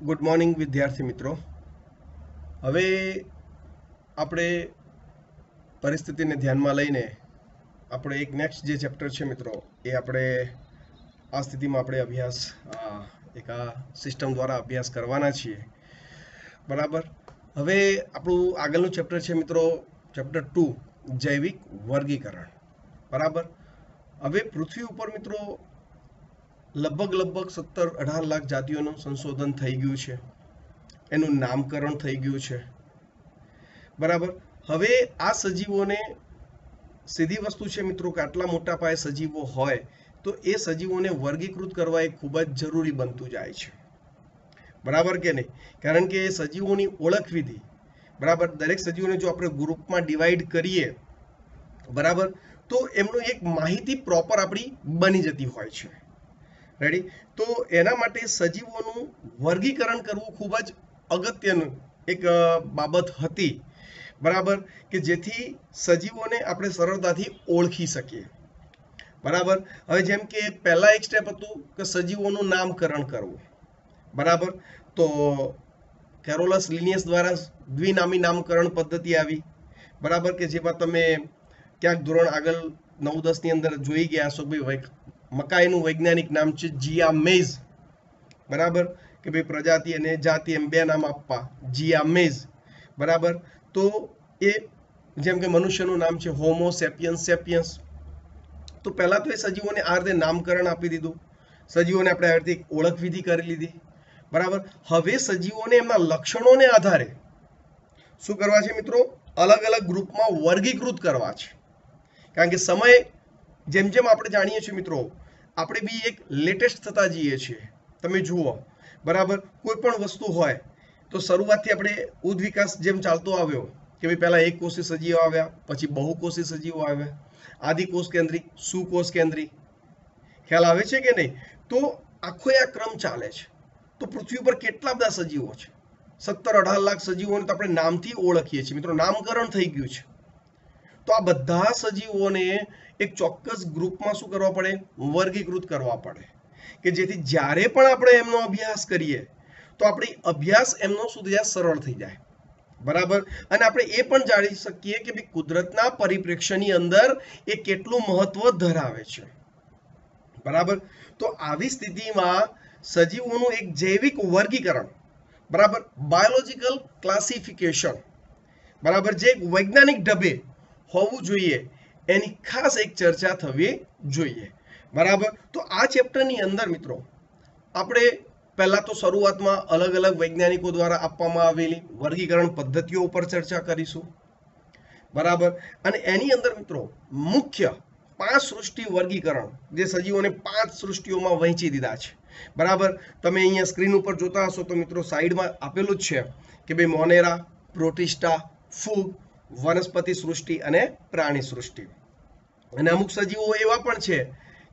Good morning વિદ્યાર્થી મિત્રો. હવે આપણે પરિસ્થિતિને ધ્યાનમાં લઈને આપણે એક નેક્સ્ટ જે ચેપ્ટર છે મિત્રો એ આપણે આ સ્થિતિમાં આપણે અભ્યાસ એક આ સિસ્ટમ દ્વારા અભ્યાસ કરવાના છીએ. બરાબર. હવે આપણું આગળનું ચેપ્ટર છે મિત્રો ચેપ્ટર 2 જૈવિક વર્ગીકરણ. બરાબર. હવે પૃથ્વી ઉપર મિત્રો લગભગ 17-18 લાખ જાતિઓનું સંશોધન થઈ ગયું છે, એનું નામકરણ થઈ ગયું છે. બરાબર. હવે આ સજીવોને સીધી વસ્તુ છે મિત્રો કે આટલા મોટા પાયે સજીવો હોય તો એ સજીવોને વર્ગીકૃત કરવા એ ખૂબ જ જરૂરી બનતું જાય છે. બરાબર કે નહીં? કારણ કે સજીવોની ઓળખ વિધિ, બરાબર, દરેક સજીવોને જો આપણે ગ્રુપમાં ડિવાઈડ કરીએ, બરાબર, તો એમનું એક માહિતી પ્રોપર આપણી બની જતી હોય છે. રેડી? તો એના માટે સજીવોનું વર્ગીકરણ કરવું ખૂબ જ અગત્યનું એક બાબત હતી. બરાબર, કે જેથી સજીવોને આપણે સરળતાથી ઓળખી શકીએ. બરાબર. હવે જેમ કે પહેલા એક સ્ટેપ હતું કે સજીવોનું નામકરણ કરવું. બરાબર. તો કેરોલસ લિનિયસ દ્વારા દ્વિનામી નામકરણ પદ્ધતિ આવી. બરાબર, કે જેમાં તમે ક્યાંક ધોરણ આગળ 9-10 ની અંદર જોઈ ગયા હશો ભાઈ મકાઈનું વૈજ્ઞાનિક નામ છે જીયા મેઝ. બરાબર, કે ભાઈ પ્રજાતિ અને જાતિ એમ બે નામ આપવા, જીયા મેઝ. બરાબર. તો એ જેમ કે મનુષ્યનું નામ છે હોમો સેપિયન્સ સેપિયન્સ. તો પહેલા તો એ સજીવોને આ રીતે નામકરણ આપી દીધું, સજીવોને આપણે આ રીતે ઓળખ વિધિ કરી લીધી. બરાબર. હવે સજીવોને એમના લક્ષણોને આધારે શું કરવા છે મિત્રો? અલગ અલગ ગ્રુપમાં વર્ગીકૃત કરવા છે. કારણ કે સમય જેમ જેમ આપણે જાણીએ છીએ મિત્રો, આપણે બી એક લેટેસ્ટ થતા જઈએ છીએ. તમે જુઓ, બરાબર, કોઈ પણ વસ્તુ હોય તો શરૂઆતથી આપણે ઉદ્વિકાસ જેમ ચાલતો આવ્યો કે ભાઈ પહેલા એક કોષી સજીવો આવ્યા, પછી બહુકોષી સજીવો આવ્યા, આદિકોષ કેન્દ્રી, સુકોષ કેન્દ્રી. ખ્યાલ આવે છે કે નહીં? તો આખો આ ક્રમ ચાલે છે. તો પૃથ્વી પર કેટલા બધા સજીવો છે? 17-18 લાખ સજીવોને તો આપણે નામથી ઓળખીએ છીએ મિત્રો, નામકરણ થઈ ગયું છે. તો આ બધા સજીવોને એક ચોક્કસ ગ્રુપમાં શું કરવા પડે? વર્ગીકૃત કરવા પડે, કે જેથી જ્યારે પણ આપણે એમનો અભ્યાસ કરીએ તો આપણી અભ્યાસ એમનો સુધી સરળ થઈ જાય. બરાબર. અને આપણે એ પણ જાણી શકીએ કે ભાઈ કુદરતના પરિપ્રેક્ષ્યની અંદર એ કેટલું મહત્વ ધરાવે છે. બરાબર. તો આવી સ્થિતિમાં સજીવોનું એક જૈવિક વર્ગીકરણ, બરાબર, બાયોલોજીકલ ક્લાસિફિકેશન, બરાબર, જે વૈજ્ઞાનિક ઢબે હોવું જોઈએ, એની ખાસ એક ચર્ચા થવી જોઈએ. બરાબર. તો આ ચેપ્ટરની અંદર મિત્રો આપણે પહેલા તો શરૂઆતમાં અલગ અલગ વૈજ્ઞાનિકો દ્વારા આપવામાં આવેલી વર્ગીકરણ પદ્ધતિઓ ઉપર ચર્ચા કરીશું. બરાબર. અને એની અંદર મિત્રો મુખ્ય 5 સૃષ્ટિ વર્ગીકરણ, જે સજીવોને 5 સૃષ્ટિઓમાં વહેંચી દીધા છે. બરાબર. તમે અહીંયા સ્ક્રીન ઉપર જોતા હશો તો મિત્રો સાઈડમાં આપેલું જ છે કે ભાઈ મોનેરા, પ્રોટિસ્ટા, ફૂગ, વનસ્પતિ સૃષ્ટિ અને પ્રાણી સૃષ્ટિ. અને અમુક સજીવો એવા પણ છે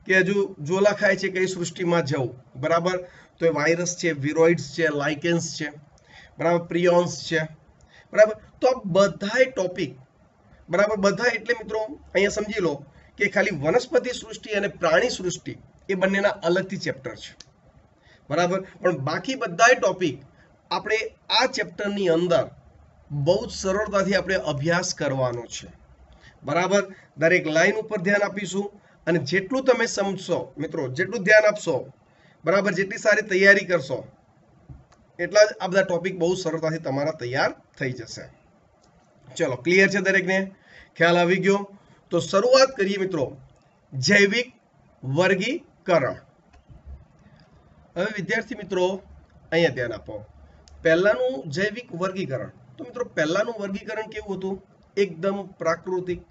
કે હજુ જોલા ખાય છે કઈ સૃષ્ટિમાં જવું. બરાબર. તો એ વાયરસ છે, વિરોઇડ્સ છે, લાઇકેન્સ છે, બરાબર, પ્રિયોન્સ છે. બરાબર. તો આ બધાય ટોપિક, બરાબર, બધા એટલે મિત્રો અહીંયા સમજી લો કે ખાલી વનસ્પતિ સૃષ્ટિ અને પ્રાણી સૃષ્ટિ એ બંનેના અલગથી ચેપ્ટર છે. બરાબર. પણ બાકી બધાય ટોપિક આપણે આ ચેપ્ટરની અંદર બહુ જ સરળતાથી આપણે અભ્યાસ કરવાનો છે. બરાબર. દરેક લાઈન ઉપર ધ્યાન આપીશું અને જેટલું તમે સમજશો મિત્રો, જેટલું ધ્યાન આપશો, બરાબર, જેટલી સારી તૈયારી કરશો, એટલા જ આ બધા ટોપિક બહુ સરળતાથી તમારા તૈયાર થઈ જશે. ચલો, ક્લિયર છે દરેકને? ખ્યાલ આવી ગયો? તો શરૂઆત કરીએ મિત્રો જૈવિક વર્ગીકરણ. હવે વિદ્યાર્થી મિત્રો અહીંયા ધ્યાન આપો. પહેલાનું જૈવિક વર્ગીકરણ, તો મિત્રો પહેલાનું વર્ગીકરણ કેવું હતું? એકદમ પ્રાકૃતિક,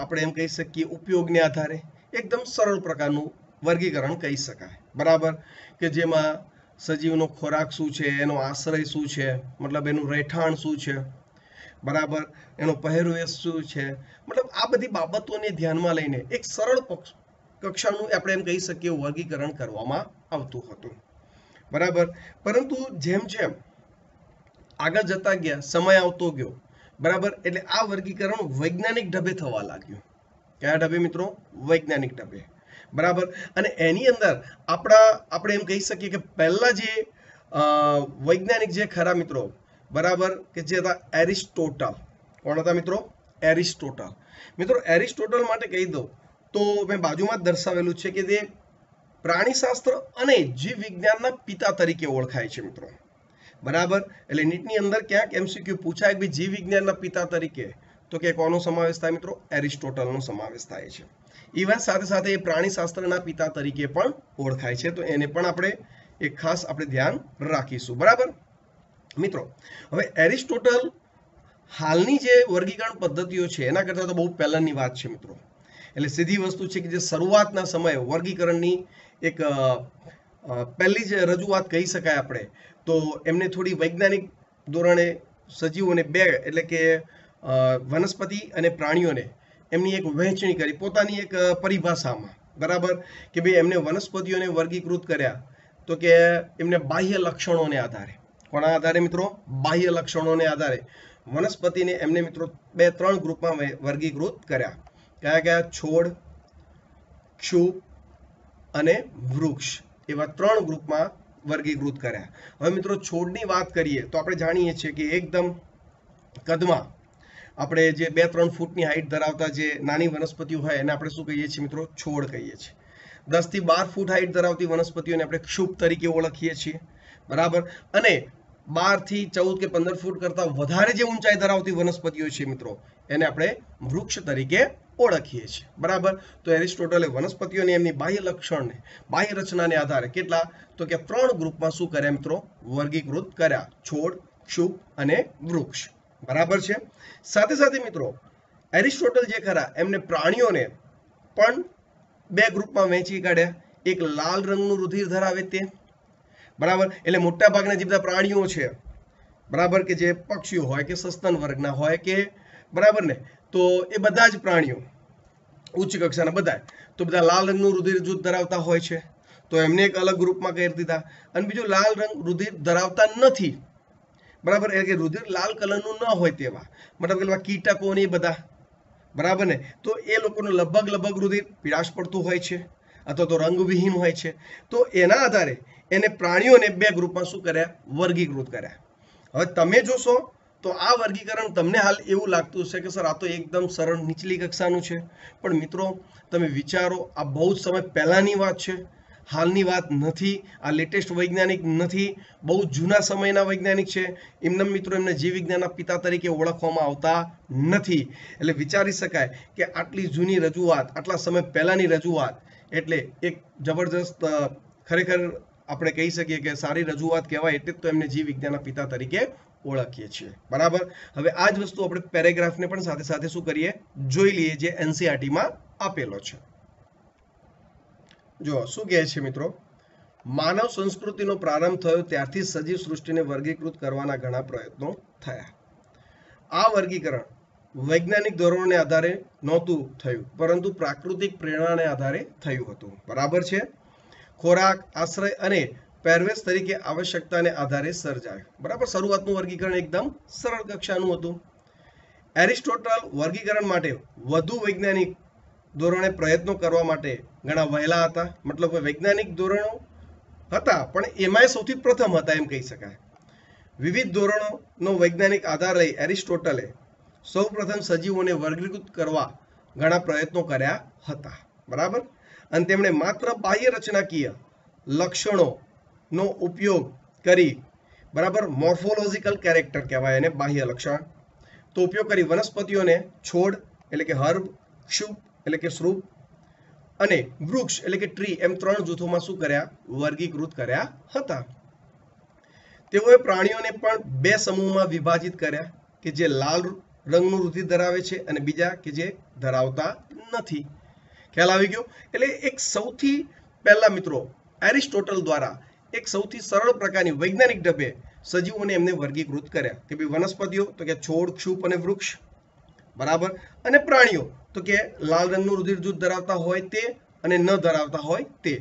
આપણે એમ કહી શકીએ ઉપયોગને આધારે એકદમ સરળ પ્રકારનું વર્ગીકરણ કહી શકાય. બરાબર. કે જેમાં સજીવનો ખોરાક શું છે, એનો આશ્રય શું છે, મતલબ એનું રહેઠાણ શું છે, બરાબર, એનો પહેરવેશ શું છે, મતલબ આ બધી બાબતોને ધ્યાનમાં લઈને એક સરળ કક્ષાનું આપણે એમ કહી શકીએ વર્ગીકરણ કરવામાં આવતું હતું. બરાબર. પરંતુ જેમ જેમ આગળ જતા ગયા, સમય આવતો ગયો, બરાબર, એટલે આ વર્ગીકરણ વૈજ્ઞાનિક ઢબે થવા લાગ્યું. કયા ઢબે મિત્રો? વૈજ્ઞાનિક ઢબે. બરાબર. અને એની અંદર આપણે એમ કહી શકીએ કે પહેલા જે વૈજ્ઞાનિક જે ખરા મિત્રો, બરાબર, કે જે હતા એરિસ્ટોટલ. કોણ હતા મિત્રો? એરિસ્ટોટલ. મિત્રો એરિસ્ટોટલ માટે કહી દઉં તો મેં બાજુમાં જ દર્શાવેલું છે કે તે પ્રાણીશાસ્ત્ર અને જીવ વિજ્ઞાનના પિતા તરીકે ઓળખાય છે મિત્રો. બરાબર, એટલે નીટની અંદર ક્યાંક MCQ પૂછાય કે જીવ વિજ્ઞાનના પિતા તરીકે, તો કે કોનો સમાવેશ થાય મિત્રો? એરિસ્ટોટલનો સમાવેશ થાય છે. ઇવન સાથે સાથે એ પ્રાણીશાસ્ત્રના પિતા તરીકે પણ ઓળખાય છે, તો એને પણ આપણે એક ખાસ આપણે ધ્યાન રાખીશું. બરાબર મિત્રો, હવે એરિસ્ટોટલ હાલની જે વર્ગીકરણ પદ્ધતિઓ છે એના કરતાં તો બહુ પહેલાની વાત છે મિત્રો. એટલે સીધી વસ્તુ છે કે જે શરૂઆતના સમયે વર્ગીકરણની એક પહેલી જ રજૂઆત કહી શકાય આપણે, તો એમને થોડી વૈજ્ઞાનિક ધોરણે સજીવોને બે, એટલે કે વનસ્પતિ અને પ્રાણીઓને એમની એક વહેંચણી કરી પોતાની એક પરિભાષામાં. બરાબર, કે ભાઈ એમને વનસ્પતિઓને વર્ગીકૃત કર્યા તો કે એમને બાહ્ય લક્ષણોને આધારે. કોના આધારે મિત્રો? બાહ્ય લક્ષણોને આધારે વનસ્પતિને એમને મિત્રો 2-3 ગ્રુપમાં વર્ગીકૃત કર્યા. કયા કયા? છોડ, ક્ષુપ અને વૃક્ષ, એવા 3 ગ્રુપમાં વર્ગીકૃત કર્યા. હવે મિત્રો છોડની વાત કરીએ તો આપણે જાણીએ છીએ કે એકદમ કદમાં આપણે જે 2-3 ફૂટની હાઈટ ધરાવતા જે નાની વનસ્પતિઓ હોય એને આપણે શું કહીએ છીએ મિત્રો? છોડ કહીએ છીએ. 10 થી 12 ફૂટ હાઈટ ધરાવતી વનસ્પતિઓને આપણે ક્ષુપ તરીકે ઓળખીએ છીએ. બરાબર, અને 12 થી 14 કે 15 ફૂટ કરતા વધારે જે ઊંચાઈ ધરાવતી વનસ્પતિઓ છે મિત્રો એને આપણે વૃક્ષ તરીકે ઓળખીએ છીએ. બરાબર, તો એરિસ્ટોટલે વનસ્પતિઓની એમની બાહ્ય લક્ષણને, બાહ્ય રચનાને આધારે કેટલા? તો કે 3 ગ્રુપમાં શું કર્યા મિત્રો? વર્ગીકૃત કર્યા. છોડ, ક્ષુપ અને વૃક્ષ. બરાબર છે. સાથે સાથે મિત્રો એરિસ્ટોટલ જે ખરા એમને પ્રાણીઓને પણ 2 ગ્રુપમાં વહેંચી કાઢ્યા. એક લાલ રંગનું રુધિર ધરાવે તે, બરાબર, એટલે મોટા ભાગના જે બધા પ્રાણીઓ છે, બરાબર, કે જે પક્ષીઓ હોય કે સસ્તન વર્ગના હોય કે, બરાબર ને, તો એ બધા જ પ્રાણીઓ ઉચ્ચ કક્ષાના બધા, તો બધા લાલ રંગનું રુધિર જૂથ ધરાવતા હોય છે, તો એમને એક અલગ ગ્રુપમાં કરી દીધા. અને બીજું લાલ રંગ રુધિર ધરાવતા નથી, બરાબર, એટલે કે રુધિર લાલ કલરનું ન હોય તેવા, મતલબ કે કીટકો ને બધા, બરાબર ને, તો એ લોકોનું લગભગ રુધિર પીળાશ પડતું હોય છે અથવા તો રંગવિહીન હોય છે. તો એના આધારે એને પ્રાણીઓને 2 ગ્રુપમાં શું કર્યા? વર્ગીકૃત કર્યા. હવે તમે જોશો તો આ વર્ગીકરણ તમને હાલ એવું લાગતું હશે કે સર આ તો એકદમ સરળ નીચલી કક્ષાનું છે, પણ મિત્રો તમે વિચારો આ બહુ જ સમય પહેલાની વાત છે, હાલની વાત નથી. આ લેટેસ્ટ વૈજ્ઞાનિક નથી, બહુ જૂના સમયના વૈજ્ઞાનિક છે. એમને મિત્રો એમને જીવ વિજ્ઞાનના પિતા તરીકે ઓળખવામાં આવતા નથી. એટલે વિચારી શકાય કે આટલી જૂની રજૂઆત, આટલા સમય પહેલાની રજૂઆત એટલે એક જબરજસ્ત, ખરેખર આપણે કહી શકીએ કે સારી રજૂઆત કહેવાય, એટલે તો એમને જીવ વિજ્ઞાનના પિતા તરીકે ઓળખીએ છીએ. બરાબર, હવે આ જ વસ્તુ આપણે પેરેગ્રાફને પણ સાથે સાથે શું કરીએ? જોઈ લઈએ, જે NCERT-માં આપેલો છે. જો શું કહે છે મિત્રો, માનવ સંસ્કૃતિનો પ્રારંભ થયો ત્યારથી સજીવ સૃષ્ટિને વર્ગીકૃત કરવાના ઘણા પ્રયત્નો થયા. આ વર્ગીકરણ વૈજ્ઞાનિક ધોરણોને આધારે નહોતું થયું, પરંતુ પ્રાકૃતિક પ્રેરણાને આધારે થયું હતું. બરાબર છે. ખોરાક, આશ્રય અને પહેરવેશ તરીકે આવશ્યકતાને આધારે સર્જાયું. બરાબર, શરૂઆતનું વર્ગીકરણ એકદમ સરળ કક્ષાનું હતું. એરિસ્ટોટલ વર્ગીકરણ માટે વધુ વૈજ્ઞાનિક ધોરણે પ્રયત્નો કરવા માટે ઘણા વહેલા હતા. મતલબ વૈજ્ઞાનિક ધોરણો હતા પણ એમાંય સૌથી પ્રથમ હતા એમ કહી શકાય. વિવિધ ધોરણોનો વૈજ્ઞાનિક આધાર લઈ એરિસ્ટોટલે સૌપ્રથમ સજીવોને વર્ગીકૃત કરવા ઘણા પ્રયત્નો કર્યા હતા. બરાબર, અને તેમણે માત્ર બાહ્ય રચનાકીય લક્ષણોનો ઉપયોગ કરી, બરાબર, મોર્ફોલોજિકલ કેરેક્ટર કહેવાય એને, બાહ્ય લક્ષણ, તો ઉપયોગ કરી વનસ્પતિઓને છોડ એટલે કે હર્બ, ક્ષુપ એટલે કે શ્રુપ અને વૃક્ષ એટલે કે ટ્રી એમ 3 જૂથોમાં શું કર્યા? વર્ગીકૃત કર્યા હતા. તેઓએ પ્રાણીઓને પણ 2 સમૂહમાં વિભાજિત કર્યા, કે જે લાલ રંગનું રુધિર ધરાવે છે અને બીજા કે જે ધરાવતા નથી. ખ્યાલ આવી ગયો? એટલે એક સૌથી પહેલા મિત્રો એરિસ્ટોટલ દ્વારા એક સૌથી સરળ પ્રકારની વૈજ્ઞાનિક ઢબે સજીવોને એમને વર્ગીકૃત કર્યા, કે ભાઈ વનસ્પતિઓ તો કે છોડ, ક્ષુપ અને વૃક્ષ, બરાબર, અને પ્રાણીઓ તો કે લાલ રંગનું રુધિર જૂથ ધરાવતા હોય તે અને ન ધરાવતા હોય તે.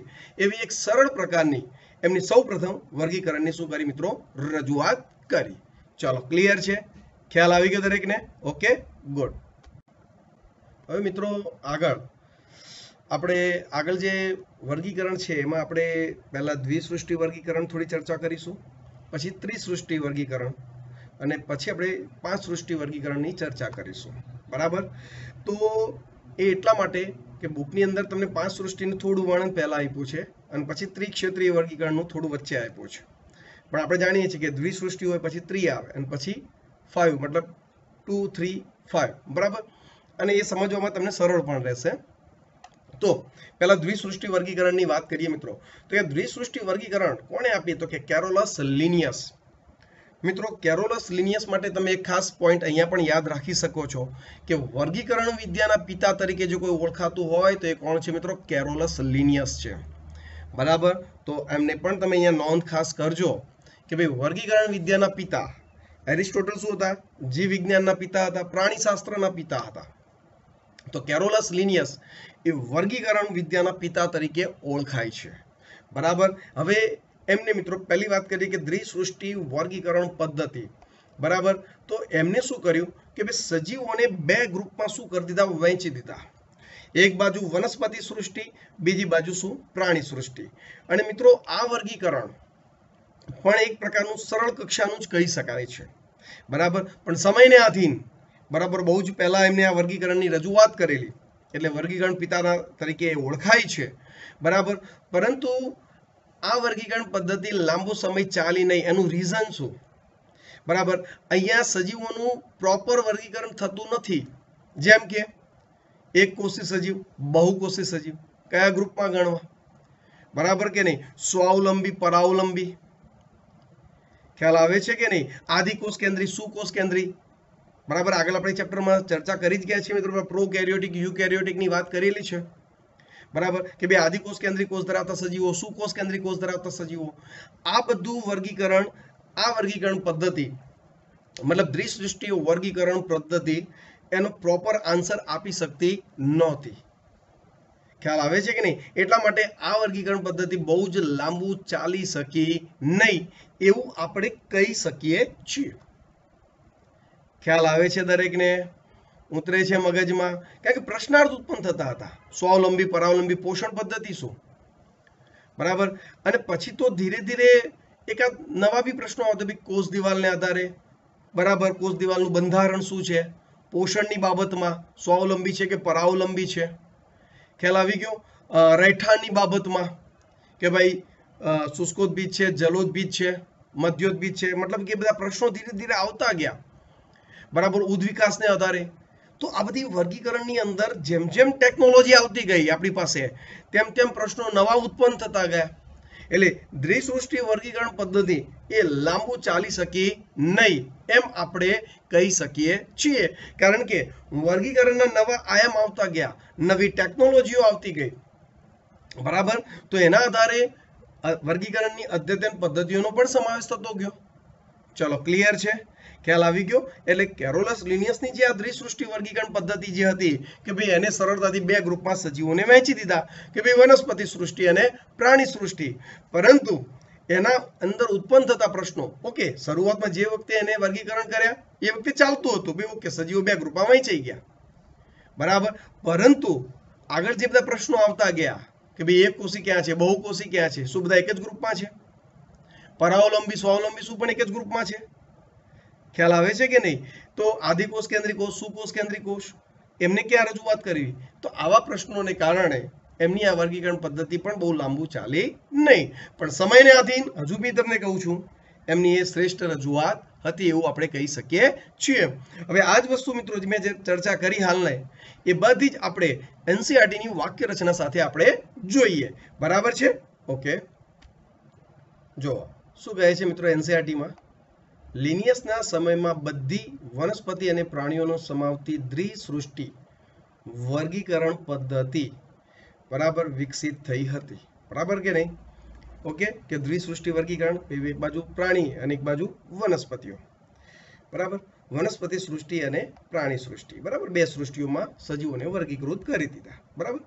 એવી એક સરળ પ્રકારની એમની સૌપ્રથમ વર્ગીકરણની શું કરી મિત્રો? રજૂઆત કરી. ચલો, ક્લિયર છે? ખ્યાલ આવી ગયો દરેકને? Okay, good. હવે મિત્રો આગળ જે વર્ગીકરણ છે એમાં આપણે પહેલા દ્વિસૃષ્ટિ વર્ગીકરણ થોડી ચર્ચા કરીશું. પછી ત્રિસૃષ્ટિ વર્ગીકરણ અને પછી આપણે પાંચ સૃષ્ટિ વર્ગીકરણની ચર્ચા કરીશું. બરાબર? તો એ એટલા માટે કે બુકની અંદર તમને પાંચ સૃષ્ટિનું થોડું વર્ણન પહેલા આપ્યું છે અને પછી ત્રિક્ષેત્રીય વર્ગીકરણનું થોડું વચ્ચે આપ્યું છે. પણ આપણે જાણીએ છીએ કે દ્વિસૃષ્ટિ હોય પછી ત્રિ આવે અને પછી 5 મતલબ 2 3 5. બરાબર? અને એ સમજવામાં તમને સરળ પણ રહેશે. તો પહેલા દ્વિસૃષ્ટિ વર્ગીકરણની વાત કરીએ મિત્રો. તો એ દ્વિસૃષ્ટિ વર્ગીકરણ કોણે આપી? તો કે કેરોલસ લિનિયસ. મિત્રો કેરોલસ લિનિયસ માટે તમે એક ખાસ પોઈન્ટ અહીંયા પણ યાદ રાખી શકો છો કે વર્ગીકરણ વિદ્યાના પિતા તરીકે જો કોઈ ઓળખાતું હોય તો એ કોણ છે મિત્રો? કેરોલસ લિનિયસ છે. બરાબર? તો એમને પણ તમે અહીંયા નોંધ ખાસ કરજો કે ભાઈ વર્ગીકરણ વિદ્યાના પિતા એરિસ્ટોટલ શું હતા? જીવ વિજ્ઞાનના પિતા હતા, પ્રાણીશાસ્ત્રના પિતા હતા. તો કેરોલસ લિનિયસ એ વર્ગીકરણ વિદ્યાના પિતા તરીકે ઓળખાય છે. બરાબર? હવે એમને મિત્રો પહેલી વાત કરીએ કે દ્વિસૃષ્ટિ વર્ગીકરણ પદ્ધતિ. બરાબર? તો એમને શું કર્યું કે ભાઈ સજીવોને બે ગ્રુપમાં શું કરી દીધા? વહેંચી દીધા. એક બાજુ વનસ્પતિ સૃષ્ટિ, બીજી બાજુ શું? પ્રાણી સૃષ્ટિ. અને મિત્રો આ વર્ગીકરણ પણ એક પ્રકારનું સરળ કક્ષાનું જ કહી શકાય છે. બરાબર? પણ સમયને આધીન બરાબર બહુ જ પહેલા એમને આ વર્ગીકરણની રજૂઆત કરેલી એટલે વર્ગીકરણ પિતાના તરીકે ઓળખાય છે. બરાબર? પરંતુ આ વર્ગીકરણ પદ્ધતિ લાંબો સમય ચાલી નહીં. એનું રીઝન શું? બરાબર? અહીંયા સજીવોનું પ્રોપર વર્ગીકરણ થતું નથી. જેમ કે એક કોષી સજીવ, બહુકોષી સજીવ કયા ગ્રુપમાં ગણવા? બરાબર કે નહીં? સ્વાવલંબી, પરાવલંબી ખ્યાલ આવે છે કે નહીં? આદિકોષ કેન્દ્રી, સુકોષ કેન્દ્રી. બરાબર? આગળ આપણે ચેપ્ટરમાં ચર્ચા કરી જ ગયા છીએ મિત્રો. પ્રોકેરિયોટિક, યુકેરિયોટિકની વાત કરેલી છે. બરાબર? કે બે આદિકોષ કેન્દ્રી કોષ ધરાવતા સજીવો, સુકોષ કેન્દ્રી કોષ ધરાવતા સજીવો. આ બધું વર્ગીકરણ, આ વર્ગીકરણ પદ્ધતિ મતલબ દ્વિસૃષ્ટિ વર્ગીકરણ પદ્ધતિ એનો પ્રોપર આન્સર આપી શકતી નહોતી. ખ્યાલ આવે છે કે નહીં? એટલા માટે આ વર્ગીકરણ પદ્ધતિ બહુ જ લાંબુ ચાલી શકી નહીં એવું આપણે કહી શકીએ છીએ. ખ્યાલ આવે છે દરેકને? ઉતરે છે મગજમાં? કારણ કે પ્રશ્નાર્થ ઉત્પન્ન થતા હતા. સ્વાવલંબી, પરાવલંબી પોષણ પદ્ધતિ શું? બરાબર? અને પછી તો ધીરે ધીરે એકાદ નવા બી પ્રશ્નો આવતા ભાઈ કોષ દિવાલને આધારે. બરાબર? કોષ દિવાલનું બંધારણ શું છે? પોષણની બાબતમાં સ્વાવલંબી છે કે પરાવલંબી છે? ખ્યાલ આવી ગયો? રહેઠાણની બાબતમાં કે ભાઈ શુષ્કોદ્ભિદ છે, જલોદ્ભિદ છે, મધ્યોદ્ભિદ છે. મતલબ કે બધા પ્રશ્નો ધીરે ધીરે આવતા ગયા. બરાબર? ઉદ્વિકાસને આધારે. તો આ બધી વર્ગીકરણની અંદર જેમ જેમ ટેકનોલોજી આવતી ગઈ આપણી પાસે તેમ તેમ પ્રશ્નો નવા ઉત્પન્ન થતા ગયા. એટલે દ્વિસૃષ્ટિ વર્ગીકરણ પદ્ધતિ એ લાંબુ ચાલી શકી નહીં એમ આપણે કહી શકીએ છીએ. કારણ કે વર્ગીકરણના નવા આયામ આવતા ગયા, નવી ટેકનોલોજીઓ આવતી ગઈ. બરાબર? તો એના આધારે વર્ગીકરણની અદ્યતન પદ્ધતિઓનો પણ સમાવેશ થતો ગયો. ચલો, ક્લિયર છે? ખ્યાલ આવી ગયો? એટલે કેરોલસ લિનિયસની જે આ દ્વિસૃષ્ટિ વર્ગીકરણ પદ્ધતિ જે હતી કે ભાઈ એને સરળતાથી બે ગ્રુપમાં સજીવોને વહેંચી દીધા કે ભાઈ વનસ્પતિ સૃષ્ટિ અને પ્રાણી સૃષ્ટિ. પરંતુ એના અંદર ઉત્પન્ન થતા પ્રશ્નો, ઓકે, શરૂઆતમાં જે વખતે એને વર્ગીકરણ કર્યા એ વખતે ચાલતું હતું ભાઈ ઓકે સજીવો બે ગ્રુપમાં વહેંચાઈ ગયા. બરાબર? પરંતુ આગળ જે બધા પ્રશ્નો આવતા ગયા કે ભાઈ એક કોષી ક્યાં છે, બહુકોષી ક્યાં છે, શું બધા એક જ ગ્રુપમાં છે? પરાવલંબી, સ્વાવલંબી શું પણ એક જ ગ્રુપમાં છે? ખ્યાલ આવે છે કે નહીં? તો આદિકોષ કેન્દ્રી કોષ, સુકોષ કેન્દ્રી કોષ એમને ક્યાં રજૂઆત કરવી? તો આવા પ્રશ્નોને કારણે એમની આ વર્ગીકરણ પદ્ધતિ પણ બહુ લાંબુ ચાલી નહીં. પણ સમયને આધીન હજુ બી તમને કહું છું એમની એ શ્રેષ્ઠ રજૂઆત હતી એવું આપણે કહી શકીએ છીએ. હવે આ જ વસ્તુ મિત્રો મેં જે ચર્ચા કરી હાલને એ બધી જ આપણે એનસીઈઆરટીની વાક્ય રચના સાથે આપણે જોઈએ. બરાબર છે? ઓકે, જો શું કહે છે મિત્રો એનસીઈઆરટીમાં? લિનિયસના સમયમાં બધી વનસ્પતિ અને પ્રાણીઓનો સમાવતી દ્વિસૃષ્ટિ વર્ગીકરણ પદ્ધતિ બરાબર વિકસિત થઈ હતી. બરાબર કે નહીં? ઓકે, કે દ્વિસૃષ્ટિ વર્ગીકરણ એક બાજુ પ્રાણી અને એક બાજુ વનસ્પતિઓ. બરાબર? વનસ્પતિ સૃષ્ટિ અને પ્રાણી સૃષ્ટિ. બરાબર? બે સૃષ્ટિઓમાં સજીવોને વર્ગીકૃત કરી દીધા. બરાબર?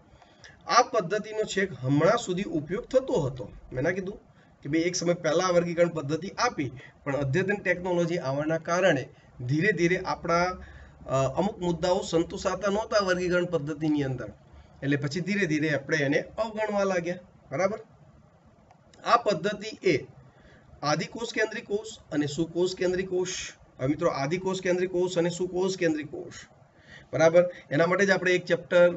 આ પદ્ધતિનો છેક હમણાં સુધી ઉપયોગ થતો હતો. મેં ના કીધું કે ભાઈ એક સમય પહેલા વર્ગીકરણ પદ્ધતિ આપી પણ અદ્યતન ટેકનોલોજી આવવાના કારણે ધીરે ધીરે આપણા અમુક મુદ્દાઓ સંતોષાતા નહોતા વર્ગીકરણ પદ્ધતિની અંદર. એટલે પછી ધીરે ધીરે આપણે એને અવગણવા લાગ્યા. બરાબર? આ પદ્ધતિ એ આદિકોષ કેન્દ્રી કોષ અને સુકોષ કેન્દ્રી કોષ. હવે મિત્રો આદિકોષ કેન્દ્રી કોષ અને સુકોષ કેન્દ્રી કોષ, બરાબર, એના માટે જ આપણે એક ચેપ્ટર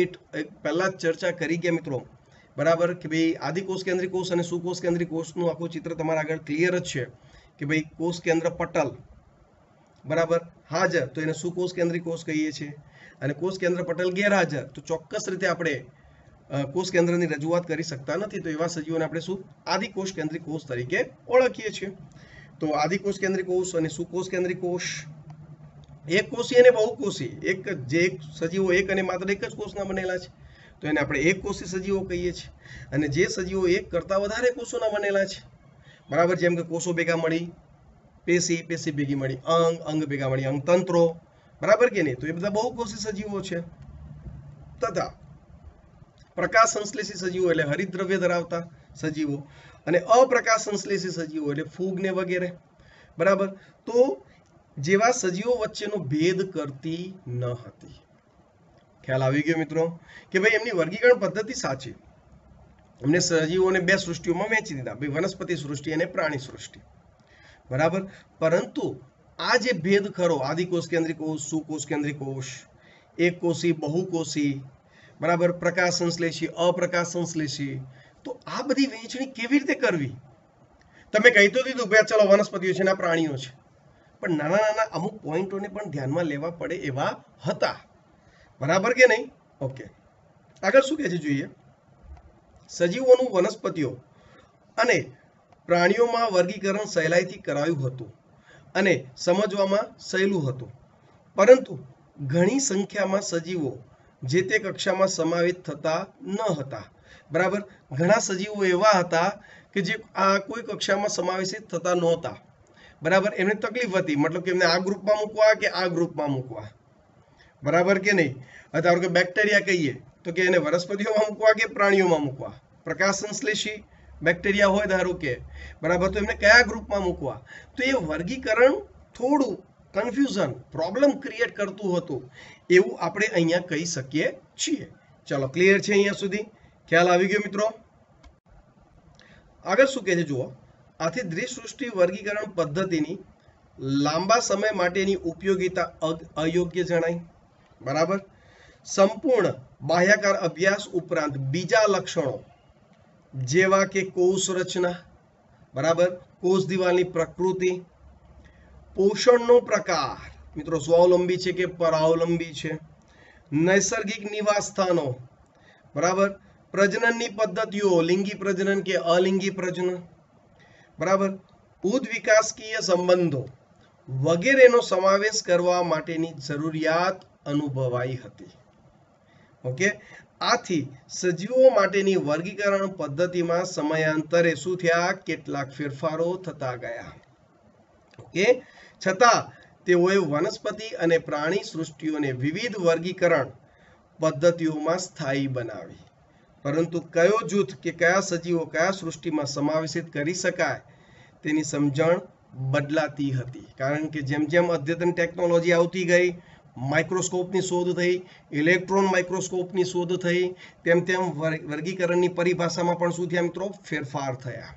8 પહેલા જ ચર્ચા કરી ગયા મિત્રો, બરાબર, કે ભાઈ આદિકોષ કેન્દ્રી કોષ અને સુકોષ કેન્દ્રી કોષનું આખું ચિત્ર તમારા આગળ ક્લિયર જ છે કે ભાઈ કોષ કેન્દ્ર પટલ, બરાબર, હાજર તો એને સુકોષ કેન્દ્રી કોષ કહીએ છીએ, અને કોષ કેન્દ્ર પટલ ગેરહાજર તો ચોક્કસ રીતે આપણે કોષ કેન્દ્રની રજૂઆત કરી શકતા નથી, તો એવા સજીવોને આપણે શું આદિકોષ કેન્દ્રી કોષ તરીકે ઓળખીએ છીએ. તો આદિકોષ કેન્દ્રી કોષ અને સુકોષ કેન્દ્રી કોષ, એક કોષી અને બહુકોષી, એક સજીવો એક અને માત્ર એક જ કોષના બનેલા છે તો એને આપણે એક કોષી સજીવો કહીએ છીએ, અને જે સજીવો એક કરતા વધારે કોષોના બનેલા છે, બરાબર, જેમ કે કોષો ભેગા મળી પેશી, પેશી ભેગી મળી અંગ, અંગ ભેગા મળી અંગતંત્રો, બરાબર કે નહીં, તો એ બધા બહુકોષી સજીવો છે. તથા પ્રકાશ સંશ્લેષી સજીવો એટલે હરિતદ્રવ્ય ધરાવતા સજીવો, અને અપ્રકાશ સંશ્લેષી સજીવો એટલે ફૂગ ને વગેરે, બરાબર. તો જેવા સજીવો વચ્ચેનો ભેદ કરતી ન હતી. ખ્યાલ આવી ગયો મિત્રો કે ભાઈ એમની વર્ગીકરણ પદ્ધતિ સાચી, એમને સજીવોને બે સૃષ્ટિઓમાં વહેંચી દીધા, ભાઈ વનસ્પતિ સૃષ્ટિ અને પ્રાણી સૃષ્ટિ, બરાબર. પરંતુ આ જે ભેદ ખરો આદિકોષ કેન્દ્રી કોષ, સુકોષ કેન્દ્રી કોષ, એક કોષી, બહુકોષી, બરાબર, પ્રકાશ સંશ્લેષી, અપ્રકાશ સંશ્લેષી, તો આ બધી વહેંચણી કેવી રીતે કરવી? તમે કહી તો દીધું ભાઈ ચલો વનસ્પતિઓ છે ને પ્રાણીઓ છે, પણ નાના નાના અમુક પોઈન્ટોને પણ ધ્યાનમાં લેવા પડે એવા હતા, બરાબર કે નહીં? ઓકે, આગળ શું કહે છે જોઈએ. સજીવોનું વનસ્પતિઓ અને પ્રાણીઓમાં વર્ગીકરણ સહેલાઈથી કરાયું હતું અને સમજવામાં સહેલું હતું, પરંતુ ઘણી સંખ્યામાં સજીવો જે તે કક્ષામાં સમાવેશ થતા ન હતા, બરાબર. ઘણા સજીવો એવા હતા કે જે આ કોઈ કક્ષામાં સમાવેશિત થતા નહોતા, બરાબર. એમને તકલીફ હતી, મતલબ કે એમને આ ગ્રુપમાં મૂકવા કે આ ગ્રુપમાં મૂકવા, બરાબર કે નહીં? ધારો કે બેક્ટેરિયા કહીએ તો કે એને વનસ્પતિઓમાં મૂકવા કે પ્રાણીઓમાં મૂકવા, પ્રકાશ સંશ્લેષી બેક્ટેરિયા હોય ધારો કે, બરાબર, તો એમને કયા ગ્રુપમાં મૂકવા, તો એ વર્ગીકરણ થોડું કન્ફ્યુઝન, પ્રોબ્લેમ ક્રિએટ કરતું હતું એવું આપણે અહીંયા કહી શકીએ છીએ. ચલો, ક્લિયર છે અહીંયા સુધી? ખ્યાલ આવી ગયો મિત્રો? આગળ શું કહે છે જુઓ. આથી દ્વિસૃષ્ટિ વર્ગીકરણ પદ્ધતિની લાંબા સમય માટેની ઉપયોગિતા અયોગ્ય જણાય, બરાબર. સંપૂર્ણ બાહ્યાકાર અભ્યાસ ઉપરાંત બીજા લક્ષણો જેવા કે કોષ રચના, બરાબર, કોષ દિવાલની પ્રકૃતિ, પોષણનો પ્રકાર, મિત્રો સ્વાવલંબી છે કે પરાવલંબી છે, નૈસર્ગિક નિવાસ સ્થાનો, બરાબર, પ્રજનનની પદ્ધતિઓ, લિંગી પ્રજનન કે અલિંગી પ્રજનન, બરાબર, ઉદ્વિકાસકીય સંબંધો વગેરેનો સમાવેશ કરવા માટેની જરૂરિયાત અનુભવાઈ હતી. ઓકે, આથી સજીવો માટેની વર્ગીકરણ પદ્ધતિમાં સમયાંતરે શું થયા? કેટલાક ફેરફારો થતા ગયા. ઓકે, છતાં તેઓએ વનસ્પતિ અને પ્રાણી સૃષ્ટિઓને વિવિધ વર્ગીકરણ પદ્ધતિઓમાં સ્થાયી બનાવી, પરંતુ કયો જૂથ કે કયા સજીવો કયા સૃષ્ટિમાં સમાવેશિત કરી શકાય તેની સમજણ બદલાતી હતી. કારણ કે જેમ જેમ અદ્યતન ટેકનોલોજી આવતી ગઈ, માઇક્રોસ્કોપની શોધ થઈ, ઇલેક્ટ્રોન માઇક્રોસ્કોપની શોધ થઈ, તેમ તેમ વર્ગીકરણની પરિભાષામાં પણ શું થયા મિત્રો? ફેરફાર થયા.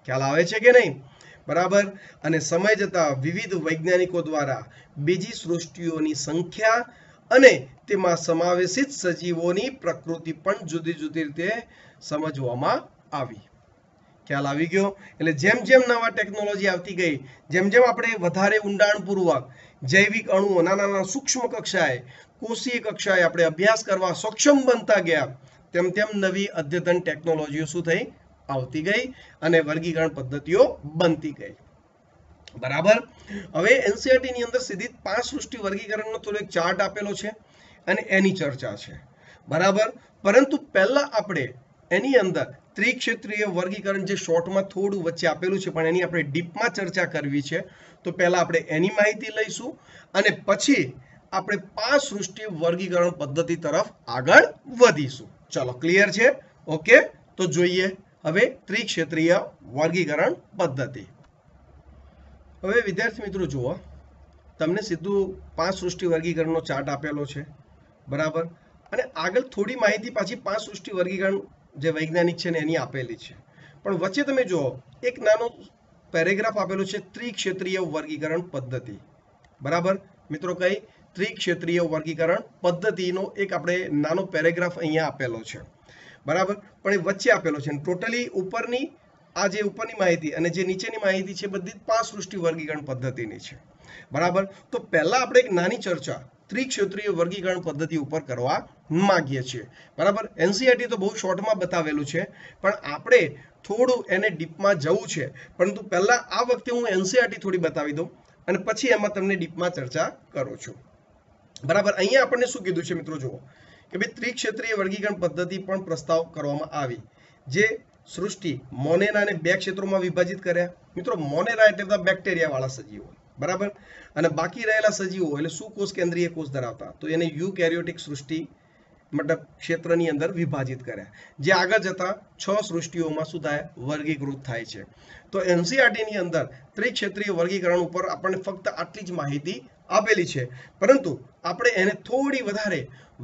ખ્યાલ આવે છે કે નહીં? બરાબર. અને સમય જતા વિવિધ વૈજ્ઞાનિકો દ્વારા બીજી સૃષ્ટિઓની સંખ્યા અને તેમાં સમાવેશિત સજીવોની પ્રકૃતિ પણ જુદી જુદી રીતે સમજવામાં આવી. ખ્યાલ આવી ગયો? એટલે જેમ જેમ નવા ટેકનોલોજી આવતી ગઈ, જેમ જેમ આપણે વધારે ઊંડાણપૂર્વક જૈવિક અણુઓ નાના નાના સૂક્ષ્મ કક્ષાએ, કોષીય કક્ષાએ આપણે અભ્યાસ કરવા સક્ષમ બનતા ગયા, તેમ તેમ નવી અદ્યતન ટેકનોલોજીઓ શું થઈ? આવતી ગઈ અને વર્ગીકરણ પદ્ધતિઓ બનતી ગઈ. બરાબર. હવે એનસીઈઆરટી ની અંદર સીધી 5 સૃષ્ટિ વર્ગીકરણનો થોડો એક ચાર્ટ આપેલો છે અને એની ચર્ચા છે, બરાબર. પરંતુ પહેલા આપણે એની અંદર ત્રિક્ષેત્રીય વર્ગીકરણ જે શોર્ટમાં થોડું વચ્ચે આપેલું છે પણ એની આપણે ડીપમાં ચર્ચા કરવી છે, તો પહેલા આપણે એની માહિતી લઈશું અને પછી આપણે 5 સૃષ્ટિ વર્ગીકરણ પદ્ધતિ તરફ આગળ વધીશું. ચલો, ક્લિયર છે? ઓકે, તો જોઈએ હવે ત્રિક્ષેત્રીય વર્ગીકરણ પદ્ધતિ. હવે વિદ્યાર્થી મિત્રો જુઓ, તમને સીધું 5 સૃષ્ટિ વર્ગીકરણનો ચાર્ટ આપેલો છે, બરાબર, અને આગળ થોડી માહિતી પાછી 5 સૃષ્ટિ વર્ગીકરણ જે વૈજ્ઞાનિક છે ને એની આપેલી છે, પણ વચ્ચે તમે જુઓ એક નાનો પેરેગ્રાફ આપેલો છે ત્રિક્ષેત્રીય વર્ગીકરણ પદ્ધતિ. બરાબર મિત્રો, કઈ ત્રિક્ષેત્રીય વર્ગીકરણ પદ્ધતિનો એક આપણે નાનો પેરેગ્રાફ અહીંયા આપેલો છે. બરાબર, પણ એ વચ્ચે આપેલો છે. ટોટલી ઉપરની આ જે ઉપરની માહિતી અને જે નીચેની માહિતી છે બધી 5 સૃષ્ટિ વર્ગીકરણ પદ્ધતિની છે. બરાબર, તો પહેલા આપણે એક નાની ચર્ચા ત્રિક્ષેત્રીય વર્ગીકરણ પદ્ધતિ ઉપર કરવા માંગીએ છીએ. બરાબર, એનસીઈઆરટી તો બહુ શોર્ટમાં બતાવેલું છે, પણ આપણે થોડું એને ડીપમાં જવું છે. પરંતુ પહેલા આ વખતે હું એનસીઈઆરટી થોડી બતાવી દઉં અને પછી એમાં તમને ડીપમાં ચર્ચા કરું છું. બરાબર, અહીંયા આપણને શું કીધું છે મિત્રો, જુઓ કે ભાઈ ત્રિક્ષેત્રીય વર્ગીકરણ પદ્ધતિ પણ પ્રસ્તાવ કરવામાં આવી, જે સૃષ્ટિ મોનેરાને 2 ક્ષેત્રોમાં વિભાજિત કર્યા. મિત્રો, મોનેરા એટલે બેક્ટેરિયા વાળા સજીવો. બરાબર, અને બાકી રહેલા સજીવો એટલે સુકોષ કેન્દ્રીય કોષ ધરાવતા, તો એને યુકેરિયોટિક સૃષ્ટિ મતલબ ક્ષેત્રની અંદર વિભાજિત કર્યા, જે આગળ જતા 6 સૃષ્ટિઓમાં શું થાય, વર્ગીકૃત થાય છે. તો એનસીઈઆરટી ની અંદર ત્રિક્ષેત્રીય વર્ગીકરણ ઉપર આપણને ફક્ત આટલી જ માહિતી આપેલી છે, પરંતુ આપણે એને થોડી વધારે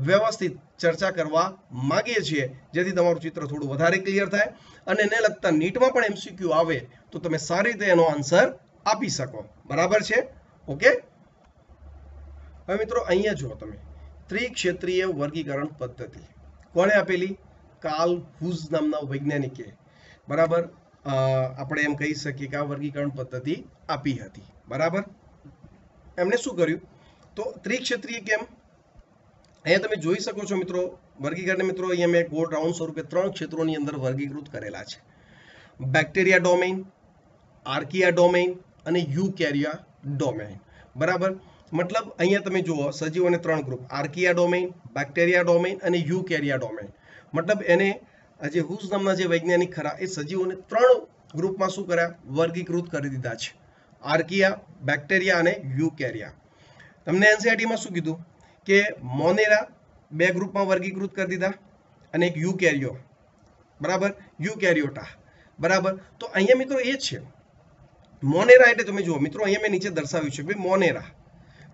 વ્યવસ્થિત ચર્ચા કરવા માંગીએ છીએ, જેથી તમારું ચિત્ર થોડું વધારે ક્લિયર થાય અને એને લગતા નીટમાં પણ એમસીક્યુ આવે તો તમે સારી રીતે એનો આન્સર આપી શકો. બરાબર છે, ઓકે. હવે મિત્રો અહીંયા જુઓ તમે, ત્રિક્ષેત્રીય વર્ગીકરણ પદ્ધતિ કોણે આપેલી? કાર્લ હુઝ નામના વૈજ્ઞાનિકે. બરાબર, આપણે એમ કહી શકીએ કે આ વર્ગીકરણ પદ્ધતિ આપી હતી. બરાબર, એમણે શું કર્યું? તો ત્રિક્ષેત્રીય કેમ? અહીંયા તમે જોઈ શકો છો મિત્રો, વર્ગીકરણ મિત્રો અહીંયા મેં ગોળ રાઉન્ડ સ્વરૂપે 3 ક્ષેત્રોની અંદર વર્ગીકૃત કરેલા છે. બેક્ટેરિયા ડોમેઇન, આર્કિયા ડોમેઇન અને યુકેરિયા ડોમેઇન. બરાબર, મતલબ અહીંયા તમે જુઓ સજીવોને 3 group, archaea domain, bacteria domain અને યુકેરિયા ડોમેઇન. મતલબ એને જે હુઝ નામના જે વૈજ્ઞાનિક ખરા એ સજીવોને 3 ગ્રુપમાં શું કર્યા, વર્ગીકૃત કરી દીધા છે. આર્કિયા, બેક્ટેરિયા અને યુકેરિયા. તમને એનસીઈઆરટીમાં શું કીધું કે મોનેરા 2 ગ્રુપમાં વર્ગીકૃત કરી દીધા અને એક યુકેરિયો. બરાબર, યુકેરિયોટા. બરાબર, તો અહીંયા મિત્રો એ જ છે મોનેરા એટલે તમે જુઓ મિત્રો, અહીંયા મેં નીચે દર્શાવ્યું છે ભાઈ મોનેરા.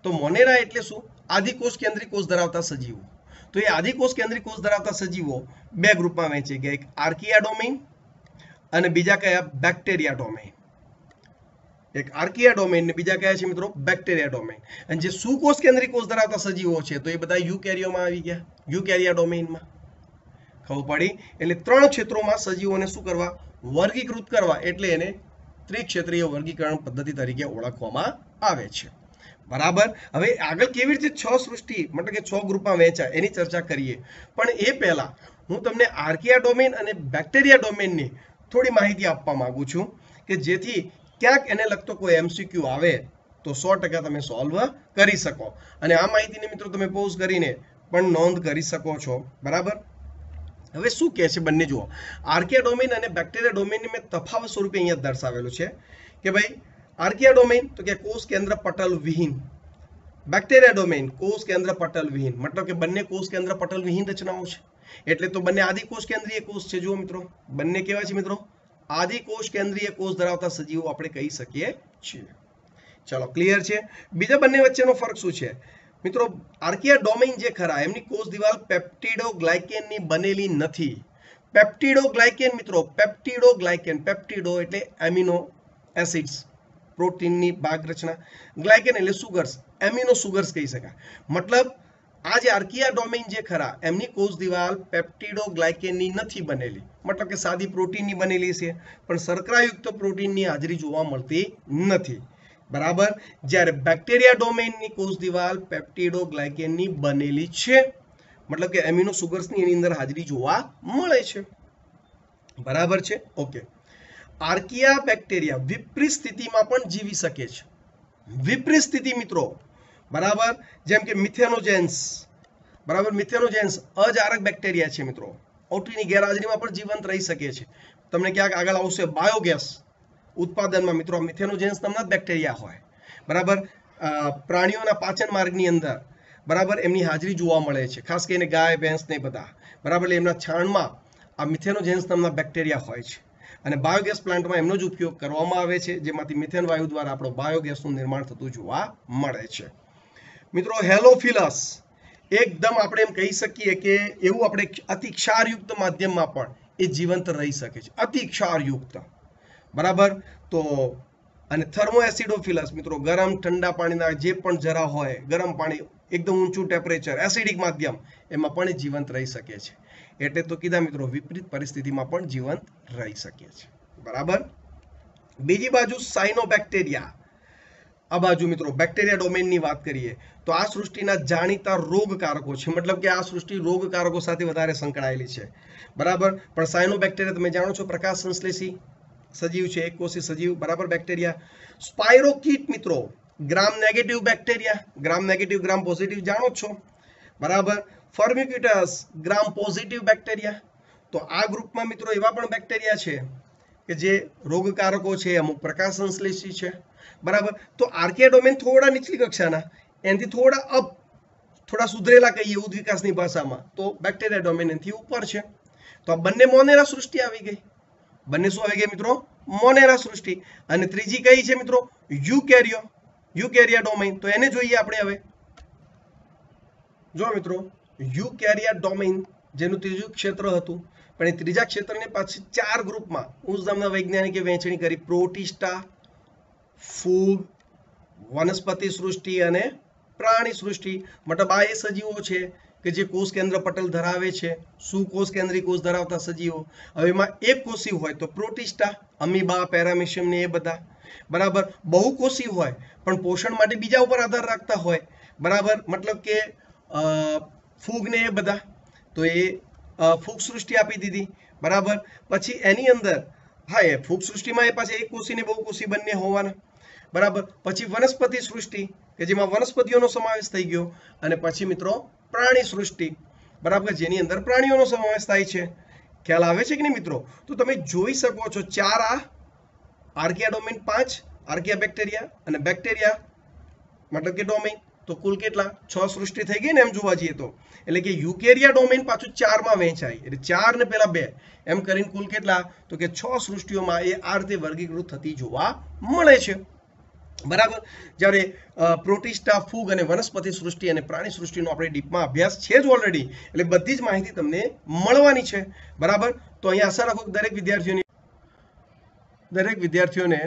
તો મોનેરા એટલે શું? આદિકોષ કેન્દ્રીય કોષ ધરાવતા સજીવો. તો એ આદિકોષ કેન્દ્રીય કોષ ધરાવતા સજીવો 2 ગ્રુપમાં વહેંચી ગયા, એક આર્કિયા ડોમેઇન અને બીજા કયા, બેક્ટેરિયા ડોમેઇન. એક આર્કિયા ડોમેઇન ને બીજા કયા છે મિત્રો, બેક્ટેરિયા ડોમેઇન. અને જે સુકોષ કેન્દ્રીય કોષ ધરાવતા સજીવો છે તો એ બધા યુકેરિયોમાં આવી ગયા, યુકેરિયા ડોમેઇનમાં. ખબર પડી? એટલે 3 ક્ષેત્રોમાં સજીવોને શું કરવા, વર્ગીકૃત કરવા, એટલે એને ત્રિક્ષેત્રીય વર્ગીકરણ પદ્ધતિ તરીકે ઓળખવામાં આવે છે. બરાબર, હવે આગળ કેવી રીતે 6 સૃષ્ટિ મતલબ કે 6 ગ્રુપમાં વહેંચાય એની ચર્ચા કરીએ, પણ એ પહેલા હું તમને આર્કિયા ડોમેઇન અને બેક્ટેરિયા ડોમેઇનની થોડી માહિતી આપવા માંગુ છું, કે જેથી ક્યાંક એને લગતો કોઈ એમસીક્યુ આવે તો 100% તમે સોલ્વ કરી શકો. અને આ માહિતીને મિત્રો તમે પોઝ કરીને પણ નોંધ કરી શકો છો. બરાબર, હવે શું કહે છે બંને જુઓ, આર્કિયા ડોમેઇન અને બેક્ટેરિયા ડોમેઇનને મેં તફાવત સ્વરૂપે અહીંયા દર્શાવેલું છે કે ભાઈ આર્કિયા ડોમેઇન તો કે કોષ કેન્દ્ર પટલ વિહીન, બેક્ટેરિયા ડોમેઇન કોષ કેન્દ્ર પટલ વિહીન. મતલબ કે બંને કોષ કેન્દ્ર પટલ વિહીન રચનાઓ છે, એટલે તો બંને આદિકોષ કેન્દ્રીય કોષ છે. જુઓ મિત્રો, બંને કેવા છે મિત્રો, આદિકોષ કેન્દ્રીય કોષ ધરાવતા સજીવો આપણે કહી શકીએ છીએ. ચલો, ક્લિયર છે? બીજા બંને વચ્ચેનો ફરક શું છે મિત્રો? આર્કિયા ડોમેઇન જે ખરા એમની કોષ દિવાલ પેપ્ટિડોગ્લાયકેનની બનેલી નથી. પેપ્ટિડોગ્લાયકેન મિત્રો, પેપ્ટિડોગ્લાયકેન, પેપ્ટિડો એટલે એમિનો એસિડ્સ, પ્રોટીનની ભાગ રચના, ગ્લાયકેન એટલે સુગર્સ, એમિનો સુગર્સ કહી શકાય. મતલબ આ જે આર્કિયા ડોમેઇન જે ખરા એમની કોષ દિવાલ પેપ્ટિડોગ્લાયકેનની નથી બનેલી, મતલબ કે સાદી પ્રોટીનની બનેલી છે, પણ શર્કરાયુક્ત પ્રોટીનની હાજરી જોવા મળતી નથી. બરાબર, જ્યારે બેક્ટેરિયા ડોમેઇનની કોષ દિવાલ પેપ્ટિડોગ્લાયકેનની બનેલી છે, મતલબ કે એમિનો સુગર્સની એની અંદર હાજરી જોવા મળે છે. બરાબર છે, ઓકે. આર્કિયા બેક્ટેરિયા વિપરીત સ્થિતિમાં પણ જીવી શકે છે. વિપરીત સ્થિતિ મિત્રો, બરાબર, જેમ કે મિથેનોજેન્સ. બરાબર, મિથેનોજેન્સ અજારક બેક્ટેરિયા છે મિત્રો, ઓટીની ગેરહાજરીમાં પણ જીવંત રહી શકે છે. તમને ક્યાંક આગળ આવશે બાયોગેસ ઉત્પાદનમાં મિત્રો મિથેનોજેન્સ નામના બેક્ટેરિયા હોય. બરાબર, પ્રાણીઓના પાચન માર્ગની અંદર બરાબર એમની હાજરી જોવા મળે છે, ખાસ કરીને ગાય, ભેંસ ને બધા. બરાબર, એમના છાણમાં આ મિથેનોજેન્સ નામના બેક્ટેરિયા હોય છે અને બાયોગેસ પ્લાન્ટમાં એમનો જ ઉપયોગ કરવામાં આવે છે, જેમાંથી મિથેન વાયુ દ્વારા આપણો બાયોગેસનું નિર્માણ થતું જોવા મળે છે. મિત્રો, હેલોફિલસ એકદમ આપણે એમ કહી શકીએ કે એવું આપણે અતિ ક્ષારયુક્ત માધ્યમમાં પણ એ જીવંત રહી શકે છે, અતિ ક્ષારયુક્ત. બરાબર. તો અને થર્મો એસિડોફિલસ મિત્રો, ગરમ ઠંડા પાણીના જે પણ જરા હોય, ગરમ પાણી એકદમ ઊંચું ટેમ્પરેચર એસિડિક માધ્યમ એમાં પણ જીવંત રહી શકે છે. એટલે તો કીધા મિત્રો વિપરીત પરિસ્થિતિમાં પણ જીવંત રહી શકે છે. બરાબર. બીજી બાજુ સાયનોબેક્ટેરિયા, આ બાજુ મિત્રો બેક્ટેરિયા ડોમેનની વાત કરીએ તો આ સૃષ્ટિના જાણીતા રોગકારકો છે, મતલબ કે આ સૃષ્ટિ રોગકારકો સાથે વધારે સંકળાયેલી છે. બરાબર. પણ સાયનોબેક્ટેરિયા તમે જાણો છો પ્રકાશ સંશ્લેષી સજીવ છે, એક કોષી સજીવ. બરાબર. બેક્ટેરિયા. સ્પાયરોકીટ મિત્રો gram negative bacteria, gram negative gram positive જાણો છો. બરાબર. Firmicutes gram positive bacteria. તો આ ગ્રુપમાં મિત્રો એવા પણ બેક્ટેરિયા છે કે જે રોગકારકો છે, અમુક પ્રકાશ સંશ્લેષી છે. બરાબર. તો આર્કિયા ડોમેન થોડા નીચલી કક્ષાના, એનાથી થોડા સુધરેલા કહીએ ઉદ વિકાસની ભાષામાં, તો બેક્ટેરિયા ડોમેન એનાથી ઉપર છે. તો આ બંને મોનેરા સૃષ્ટિ આવી ગઈ. બંને શું આવી ગઈ મિત્રો? મોનેરા સૃષ્ટિ. અને ત્રીજી કઈ છે મિત્રો? Eukarya domain. તો એને જોઈએ આપણે હવે. જો મિત્રો યુકેરિયા ડોમેન જેનું ત્રીજું ક્ષેત્ર હતું, પણ એ ત્રીજા ક્ષેત્રને પાછી 4 ગ્રુપમાં ઉસ નામના વૈજ્ઞાનિકે વહેંચણી કરી. પ્રોટિસ્ટા, ફૂગ, વનસ્પતિ સૃષ્ટિ અને પ્રાણી સૃષ્ટિ. મતલબ આ એ સજીવો છે કે જે કોષ કેન્દ્ર પટલ ધરાવે છે, સુકોષ કેન્દ્રી કોષ ધરાવતા સજીવો. હવે એમાં એક કોષી હોય તો પ્રોટિસ્ટા, અમીબા, પેરામિશિયમ ને એ બધા. બરાબર. બહુકોષી હોય પણ પોષણ માટે બીજા ઉપર આધાર રાખતા હોય. બરાબર. મતલબ કે ફૂગ ને એ બધા. તો એ ફૂગ સૃષ્ટિ આપી દીધી. બરાબર. પછી એની અંદર હા એ ફૂગ સૃષ્ટિમાં એ પાછી એક કોષી ને બહુકોષી બંને હોવાના. બરાબર. પછી વનસ્પતિ સૃષ્ટિ કે જેમાં વનસ્પતિઓનો સમાવેશ થઈ ગયો. અને પછી મિત્રો પ્રાણી સૃષ્ટિ. બરાબર. જેની અંદર પ્રાણીઓનો સમાવેશ થાય છે. ખ્યાલ આવે છે કે નહીં મિત્રો? તો તમે જોઈ શકો છો 4 આ આર્કિયા ડોમેન, 5 આર્કિયા બેક્ટેરિયા અને બેક્ટેરિયા મતલબ કે ડોમેન. તો કુલ કેટલા? 6 સૃષ્ટિ થઈ ગઈ ને એમ જોવા જઈએ તો. એટલે કે યુકેરિયા ડોમેન પાછું 4 માં વહેંચાય, એટલે 4 ને પેલા 2 એમ કરીને કુલ કેટલા? તો કે 6 સૃષ્ટિઓમાં એ આ રીતે વર્ગીકૃત થતી જોવા મળે છે. બરાબર. જ્યારે પ્રોટિસ્ટા, ફૂગ અને વનસ્પતિ સૃષ્ટિ અને પ્રાણી સૃષ્ટિનો આપણે ડીપમાં અભ્યાસ છે જ ઓલરેડી, એટલે બધી જ માહિતી તમને મળવાની છે. બરાબર. તો અહીંયા આશા રાખો દરેક વિદ્યાર્થીઓને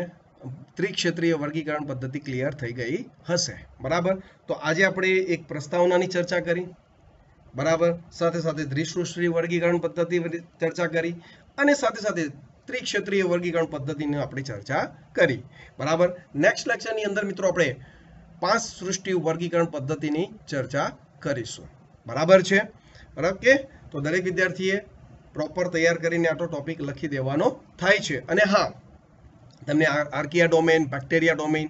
ત્રિક્ષેત્રીય વર્ગીકરણ પદ્ધતિ ક્લિયર થઈ ગઈ હશે. બરાબર. તો આજે આપણે એક પ્રસ્તાવનાની ચર્ચા કરી. બરાબર. સાથે સાથે દ્વિસૃષ્ટિ વર્ગીકરણ પદ્ધતિ ચર્ચા કરી અને સાથે સાથે ત્રિક્ષેત્રીય વર્ગીકરણ પદ્ધતિની આપણે ચર્ચા કરી. બરાબર. નેક્સ્ટ લેક્ચરની અંદર મિત્રો આપણે 5 સૃષ્ટિ વર્ગીકરણ પદ્ધતિની ચર્ચા કરીશું. બરાબર છે? બરાબર કે? તો દરેક વિદ્યાર્થીએ પ્રોપર તૈયાર કરીને આટલો ટોપિક લખી દેવાનો થાય છે. અને હા, તમને આર્કિયા ડોમેન, બેક્ટેરિયા ડોમેન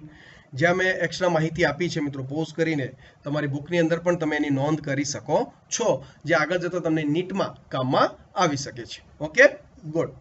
જ્યાં મેં એક્સ્ટ્રા માહિતી આપી છે મિત્રો, પોઝ કરીને તમારી બુકની અંદર પણ તમે એની નોંધ કરી શકો છો, જે આગળ જતા તમને નીટમાં કામમાં આવી શકે છે. Okay, good.